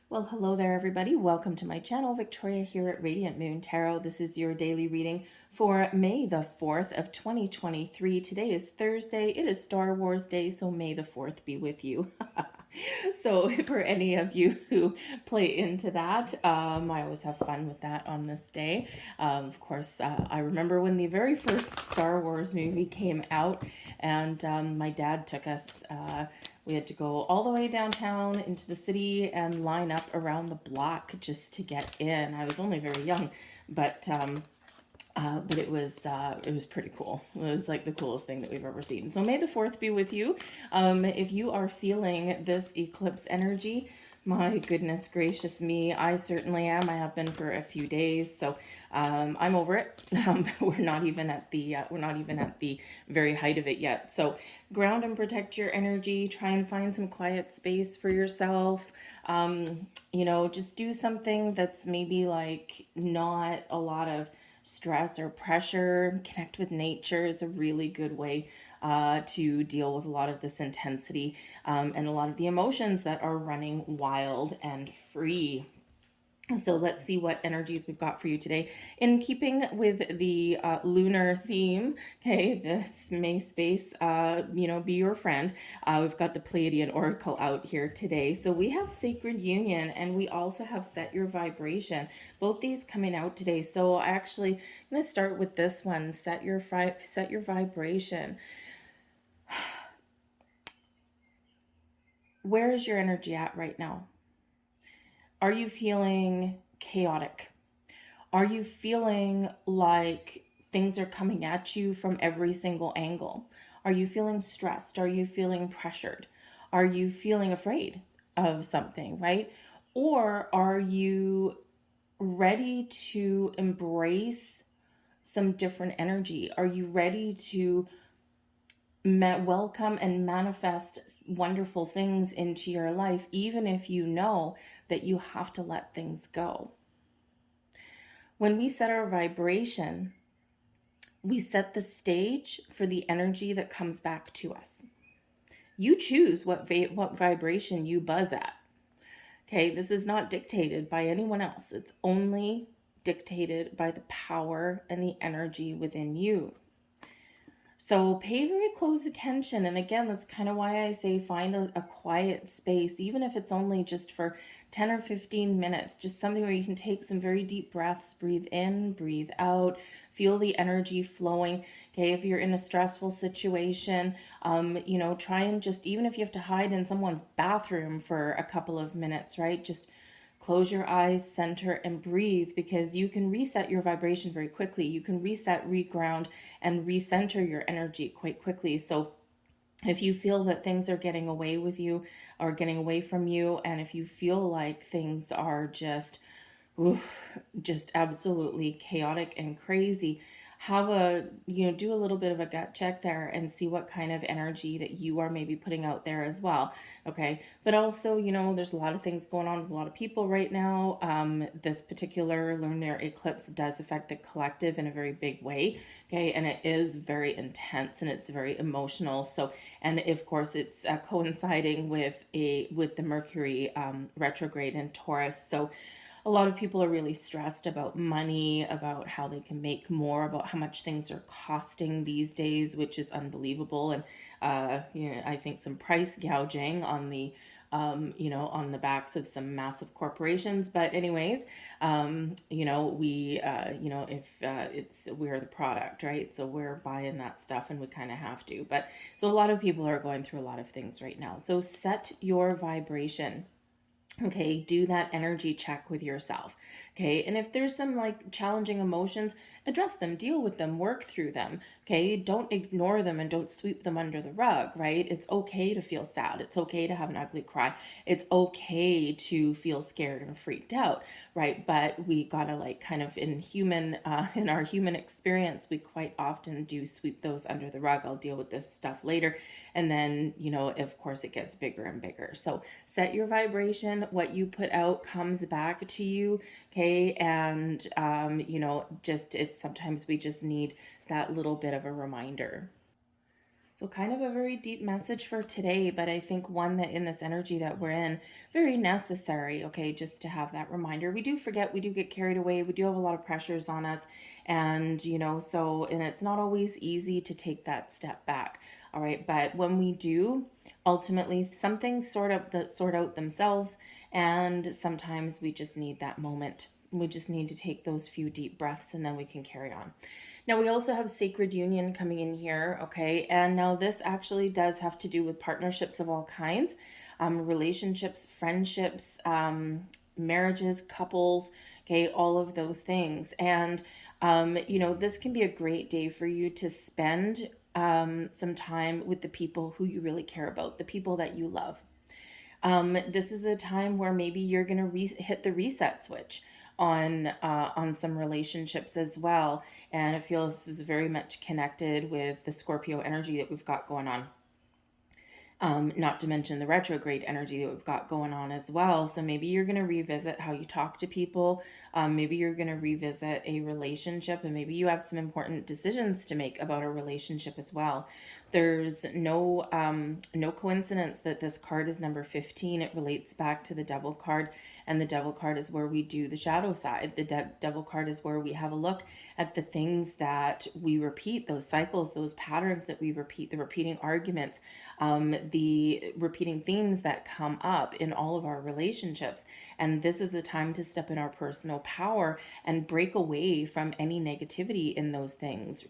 Well, hello there, everybody. Welcome to my channel. Victoria here at Radiant Moon Tarot. This is your daily reading for May the 4th of 2023. Today is Thursday. It is Star Wars Day, so May the 4th be with you. So for any of you who play into that, I always have fun with that on this day. Of course, I remember when the very first Star Wars movie came out, and my dad took us. We had to go all the way downtown into the city and line up around the block just to get in. I was only very young, but it was pretty cool. It was like the coolest thing that we've ever seen. So May the 4th be with you. If you are feeling this eclipse energy, my goodness gracious me, I certainly am. I have been for a few days, so I'm over it. We're not even at the very height of it yet. So ground and protect your energy. Try and find some quiet space for yourself. Just do something that's maybe like not a lot of stress or pressure. Connect with nature is a really good way to deal with a lot of this intensity and a lot of the emotions that are running wild and free. So let's see what energies we've got for you today. In keeping with the lunar theme, okay, this May space, be your friend. We've got the Pleiadian Oracle out here today. So we have Sacred Union and we also have Set Your Vibration. Both these coming out today. So I'm going to start with this one, Set Your Vibration. Where is your energy at right now? Are you feeling chaotic? Are you feeling like things are coming at you from every single angle? Are you feeling stressed? Are you feeling pressured? Are you feeling afraid of something, right? Or are you ready to embrace some different energy? Are you ready to welcome and manifest wonderful things into your life, even if you know that you have to let things go? When we set our vibration, we set the stage for the energy that comes back to us. You choose what vibration you buzz at. Okay, this is not dictated by anyone else. It's only dictated by the power and the energy within you. So pay very close attention. And again, that's kind of why I say find a quiet space, even if it's only just for 10 or 15 minutes, just something where you can take some very deep breaths, breathe in, breathe out, feel the energy flowing. Okay, if you're in a stressful situation, try and just, even if you have to hide in someone's bathroom for a couple of minutes, right? Just close your eyes, center, and breathe, because you can reset your vibration very quickly. You can reset, reground, and recenter your energy quite quickly. So if you feel that things are getting away with you or getting away from you, and if you feel like things are just absolutely chaotic and crazy, do a little bit of a gut check there and see what kind of energy that you are maybe putting out there as well. Okay, but also, there's a lot of things going on with a lot of people right now. This particular lunar eclipse does affect the collective in a very big way. Okay, and it is very intense and it's very emotional. So, and of course, it's coinciding with the Mercury retrograde in Taurus. So a lot of people are really stressed about money, about how they can make more, about how much things are costing these days, which is unbelievable. And I think some price gouging on the on the backs of some massive corporations. But anyways, we're the product, right? So we're buying that stuff and we kind of have to. But so a lot of people are going through a lot of things right now. So set your vibration. Okay, do that energy check with yourself. Okay, and if there's some like challenging emotions, address them, deal with them, work through them. Okay, don't ignore them and don't sweep them under the rug, right? It's okay to feel sad. It's okay to have an ugly cry. It's okay to feel scared and freaked out, right? But we gotta like kind of in our human experience, we quite often do sweep those under the rug. I'll deal with this stuff later. And then, of course, it gets bigger and bigger. So set your vibration. What you put out comes back to you. Okay. And, sometimes we just need that little bit of a reminder. So kind of a very deep message for today, but I think one that in this energy that we're in, very necessary, okay, just to have that reminder. We do forget, we do get carried away, we do have a lot of pressures on us, and so and it's not always easy to take that step back. All right, but when we do, ultimately some things sort out themselves, and sometimes we just need that moment. We just need to take those few deep breaths and then we can carry on. Now, we also have sacred union coming in here, okay? And now this actually does have to do with partnerships of all kinds, relationships, friendships, marriages, couples, okay? All of those things. And, this can be a great day for you to spend some time with the people who you really care about, the people that you love. This is a time where maybe you're going to hit the reset switch on some relationships as well, and it feels this is very much connected with the Scorpio energy that we've got going on. Not to mention the retrograde energy that we've got going on as well. So maybe you're going to revisit how you talk to people. Maybe you're going to revisit a relationship, and maybe you have some important decisions to make about a relationship as well. There's no coincidence that this card is number 15. It relates back to the Devil card, and the Devil card is where we do the shadow side. The Devil card is where we have a look at the things that we repeat, those cycles, those patterns that we repeat, the repeating arguments, the repeating themes that come up in all of our relationships. And this is a time to step in our personal power and break away from any negativity in those things.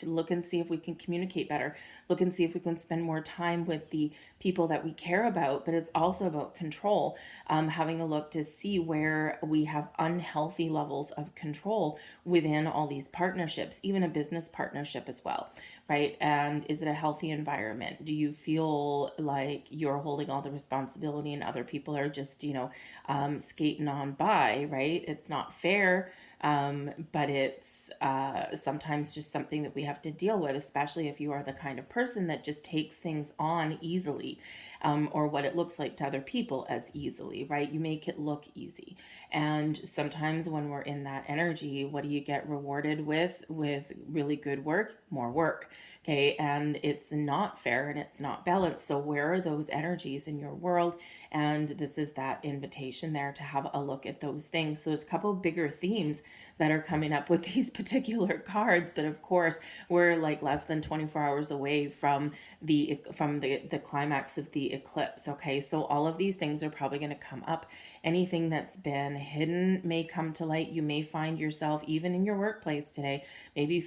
Look and see if we can communicate better. Look and see if we can spend more time with the people that we care about. But it's also about control, having a look to see where we have unhealthy levels of control within all these partnerships, even a business partnership as well, right? And is it a healthy environment? Do you feel like you're holding all the responsibility and other people are just, skating on by, right? It's not fair, but it's sometimes just something that we have to deal with, especially if you are the kind of person that just takes things on easily, or what it looks like to other people as easily, right? You make it look easy. And sometimes when we're in that energy, what do you get rewarded with? With really good work, more work. Okay. And it's not fair and it's not balanced. So where are those energies in your world? And this is that invitation there to have a look at those things. So there's a couple of bigger themes that are coming up with these particular cards. But of course, we're like less than 24 hours away from the climax of the eclipse. Okay. So all of these things are probably going to come up. Anything that's been hidden may come to light. You may find yourself even in your workplace today, maybe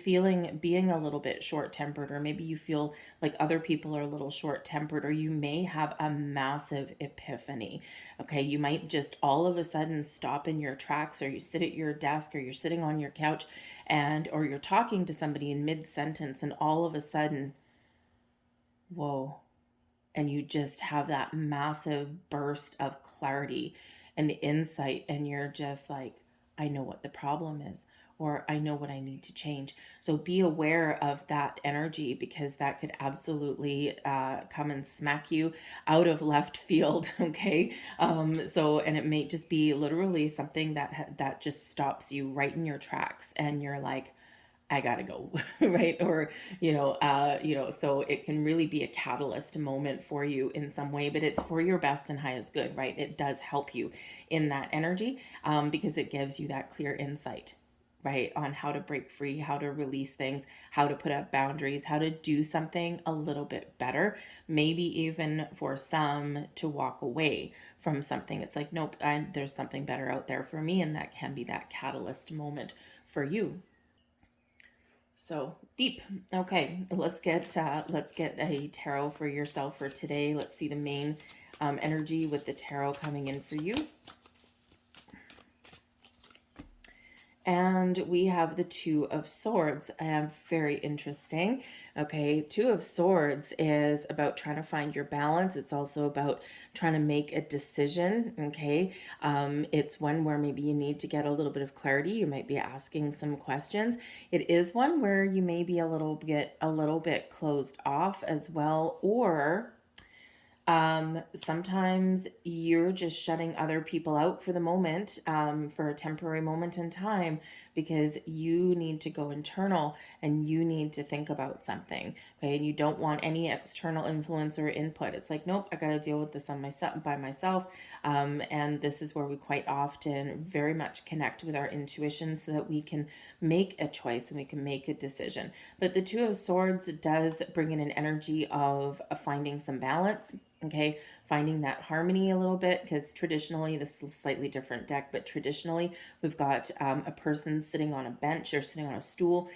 being a little bit short-tempered, or maybe you feel like other people are a little short-tempered, or you may have a massive epiphany. Okay, you might just all of a sudden stop in your tracks, or you sit at your desk, or you're sitting on your couch, or you're talking to somebody in mid-sentence, and all of a sudden, whoa, and you just have that massive burst of clarity and insight, and you're just like, I know what the problem is, or I know what I need to change. So be aware of that energy, because that could absolutely come and smack you out of left field. Okay. And it may just be literally something that just stops you right in your tracks, and you're like, I gotta go, right? Or, so it can really be a catalyst moment for you in some way, but it's for your best and highest good, right? It does help you in that energy, because it gives you that clear insight, right? On how to break free, how to release things, how to put up boundaries, how to do something a little bit better, maybe even for some to walk away from something. It's like, nope, there's something better out there for me. And that can be that catalyst moment for you. So deep. Okay, let's get a tarot for yourself for today. Let's see the main energy with the tarot coming in for you. And we have the Two of Swords. Very interesting. Okay, Two of Swords is about trying to find your balance. It's also about trying to make a decision. Okay, it's one where maybe you need to get a little bit of clarity. You might be asking some questions. It is one where you may be a little bit closed off as well, or Sometimes you're just shutting other people out for the moment, for a temporary moment in time, because you need to go internal and you need to think about something. Okay. And you don't want any external influence or input. It's like, nope, I got to deal with this on myself by myself. And this is where we quite often very much connect with our intuition so that we can make a choice and we can make a decision. But the Two of Swords does bring in an energy of finding some balance. Okay, finding that harmony a little bit, because traditionally, this is a slightly different deck, but traditionally we've got a person sitting on a bench or sitting on a stool,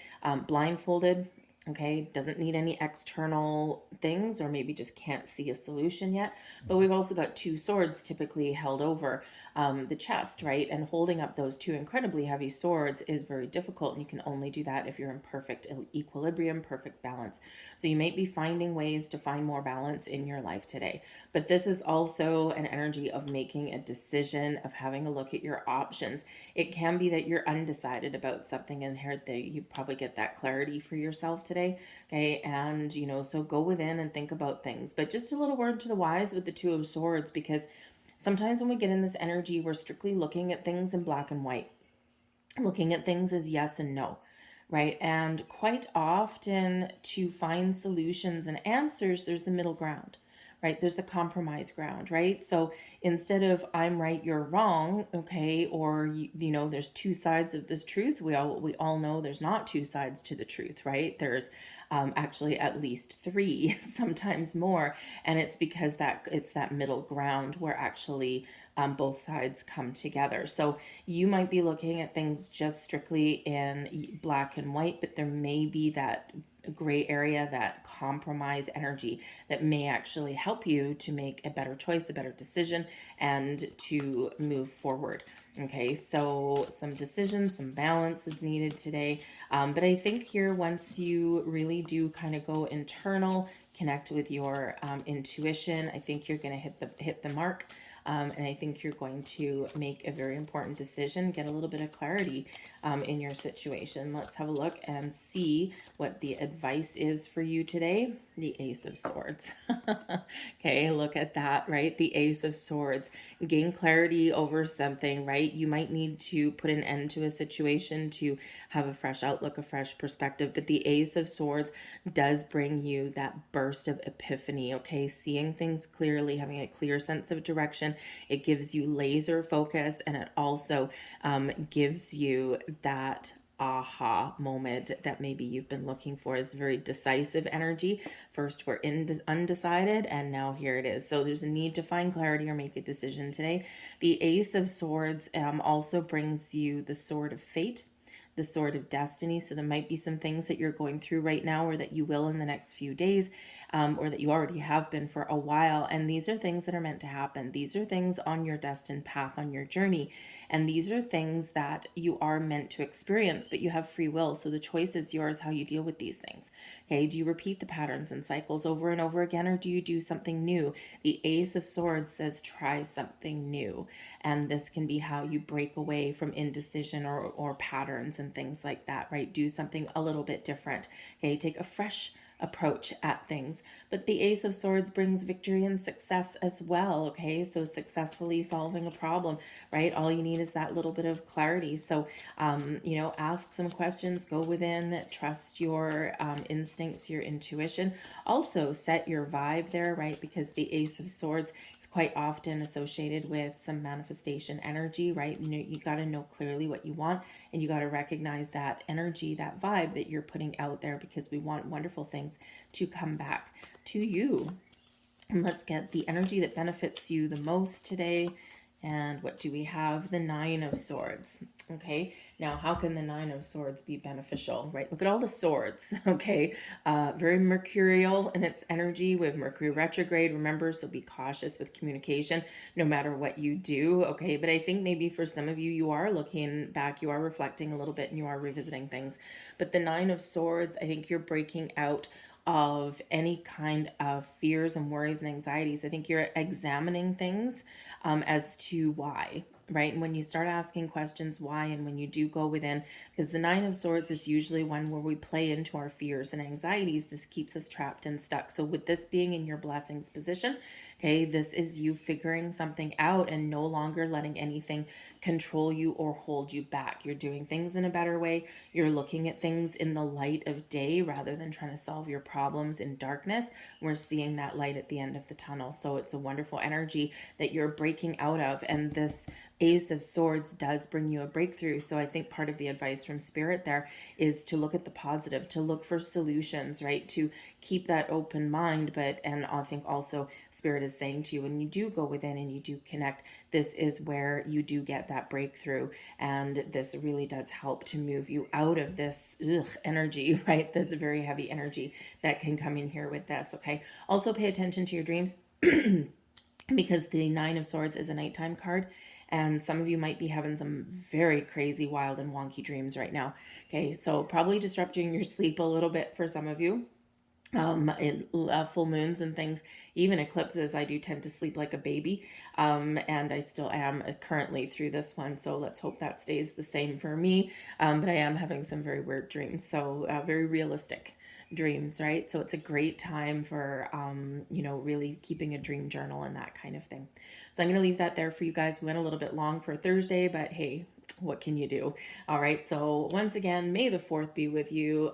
blindfolded. Okay, doesn't need any external things, or maybe just can't see a solution yet. But we've also got two swords typically held over the chest, right? And holding up those two incredibly heavy swords is very difficult. And you can only do that if you're in perfect equilibrium, perfect balance. So you might be finding ways to find more balance in your life today. But this is also an energy of making a decision, of having a look at your options. It can be that you're undecided about something, and here that you probably get that clarity for yourself today. Okay. And, so go within and think about things. But just a little word to the wise with the Two of Swords, because sometimes when we get in this energy, we're strictly looking at things in black and white, looking at things as yes and no, right? And quite often, to find solutions and answers, there's the middle ground, right? There's the compromise ground, right? So instead of I'm right, you're wrong, okay, or there's two sides of this truth. We all know there's not two sides to the truth, right? There's actually at least three, sometimes more, and it's because it's that middle ground where actually both sides come together. So you might be looking at things just strictly in black and white, but there may be that gray area, that compromise energy that may actually help you to make a better choice, a better decision, and to move forward. Okay, so some decision, some balance is needed today. But I think here, once you really do kind of go internal, connect with your intuition, I think you're going to hit the mark. And I think you're going to make a very important decision, get a little bit of clarity in your situation. Let's have a look and see what the advice is for you today. The Ace of Swords. Okay, look at that, right? The Ace of Swords. Gain clarity over something, right? You might need to put an end to a situation to have a fresh outlook, a fresh perspective. But the Ace of Swords does bring you that burst of epiphany, okay? Seeing things clearly, having a clear sense of direction. It gives you laser focus, and it also gives you that aha moment that maybe you've been looking for. Is very decisive energy. First we're undecided, and now here it is. So there's a need to find clarity or make a decision today. The Ace of Swords also brings you the Sword of Fate, the Sword of Destiny. So there might be some things that you're going through right now, or that you will in the next few days, or that you already have been for a while. And these are things that are meant to happen. These are things on your destined path, on your journey. And these are things that you are meant to experience, but you have free will. So the choice is yours how you deal with these things. Okay. Do you repeat the patterns and cycles over and over again, or do you do something new? The Ace of Swords says try something new. And this can be how you break away from indecision or patterns and things like that, right? Do something a little bit different. Okay. Take a fresh approach at things. But the Ace of Swords brings victory and success as well. Okay, so successfully solving a problem, right? All you need is that little bit of clarity. So ask some questions, go within, trust your instincts, your intuition. Also set your vibe there, right? Because the Ace of Swords is quite often associated with some manifestation energy, right? You got to know clearly what you want, and you got to recognize that energy, that vibe that you're putting out there, because we want wonderful things to come back to you. And let's get the energy that benefits you the most today. And what do we have? The Nine of Swords. Okay, now how can the Nine of Swords be beneficial, right? Look at all the swords, okay? Very mercurial in its energy with Mercury retrograde, remember, so be cautious with communication no matter what you do, okay? But I think maybe for some of you, you are looking back, you are reflecting a little bit, and you are revisiting things. But the Nine of Swords, I think you're breaking out of any kind of fears and worries and anxieties. I think you're examining things as to why. right? And when you start asking questions why, and when you do go within, because the Nine of Swords is usually one where we play into our fears and anxieties, this keeps us trapped and stuck. So with this being in your blessings position, okay, this is you figuring something out and no longer letting anything control you or hold you back. You're doing things in a better way. You're looking at things in the light of day rather than trying to solve your problems in darkness. We're seeing that light at the end of the tunnel. So it's a wonderful energy that you're breaking out of. And this Ace of Swords does bring you a breakthrough. So I think part of the advice from Spirit there is to look at the positive, to look for solutions, right? To keep that open mind. And I think also Spirit is saying to you, when you do go within and you do connect, this is where you do get that breakthrough. And this really does help to move you out of this energy, right? This very heavy energy that can come in here with this, okay? Also pay attention to your dreams because the Nine of Swords is a nighttime card. And some of you might be having some very crazy, wild, and wonky dreams right now. Okay, so probably disrupting your sleep a little bit for some of you. In full moons and things, even eclipses, I do tend to sleep like a baby. And I still am currently through this one. So let's hope that stays the same for me. But I am having some very weird dreams. So very realistic dreams, right? So it's a great time for, really keeping a dream journal and that kind of thing. So I'm going to leave that there for you guys. We went a little bit long for Thursday, but hey, what can you do? All right. So once again, may the 4th be with you.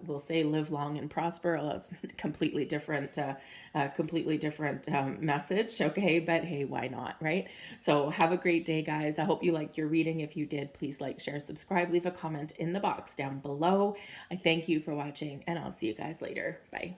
We'll say live long and prosper. Well, that's completely different message. Okay. But hey, why not? Right. So have a great day, guys. I hope you liked your reading. If you did, please like, share, subscribe, leave a comment in the box down below. I thank you for watching and I'll see you guys later. Bye.